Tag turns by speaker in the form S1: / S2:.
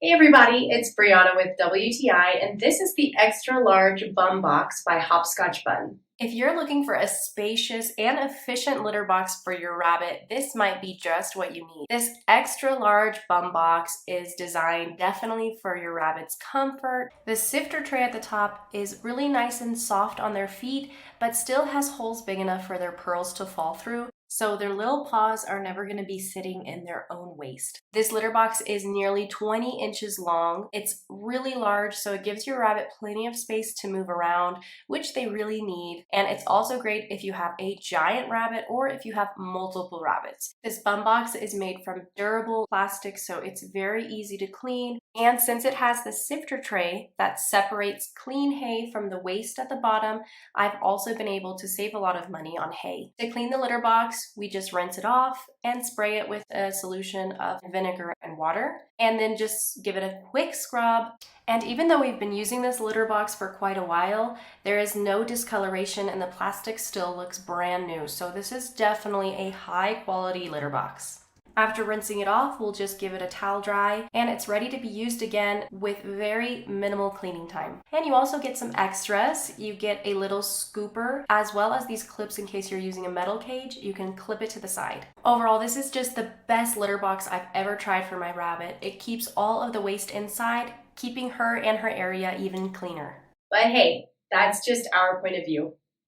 S1: Hey everybody, it's Brianna with WTI, and this is the extra large Bumbox by HoppScotch.bun. If you're looking for a spacious and efficient litter box for your rabbit, this might be just what you need. This extra large Bumbox is designed definitely for your rabbit's comfort. The sifter tray at the top is really nice and soft on their feet, but still has holes big enough for their pearls to fall through, so their little paws are never going to be sitting in their own waste. This litter box is nearly 20 inches long. It's really large, so it gives your rabbit plenty of space to move around, which they really need. And it's also great if you have a giant rabbit or if you have multiple rabbits. This bum box is made from durable plastic, so it's very easy to clean. And since it has the sifter tray that separates clean hay from the waste at the bottom, I've also been able to save a lot of money on hay. To clean the litter box, we just rinse it off and spray it with a solution of vinegar and water, and then just give it a quick scrub. And even though we've been using this litter box for quite a while, there is no discoloration and the plastic still looks brand new. So this is definitely a high quality litter box. After rinsing it off, we'll just give it a towel dry and it's ready to be used again with very minimal cleaning time. And you also get some extras. You get a little scooper as well as these clips in case you're using a metal cage. You can clip it to the side. Overall, this is just the best litter box I've ever tried for my rabbit. It keeps all of the waste inside, keeping her and her area even cleaner. But hey, that's just our point of view.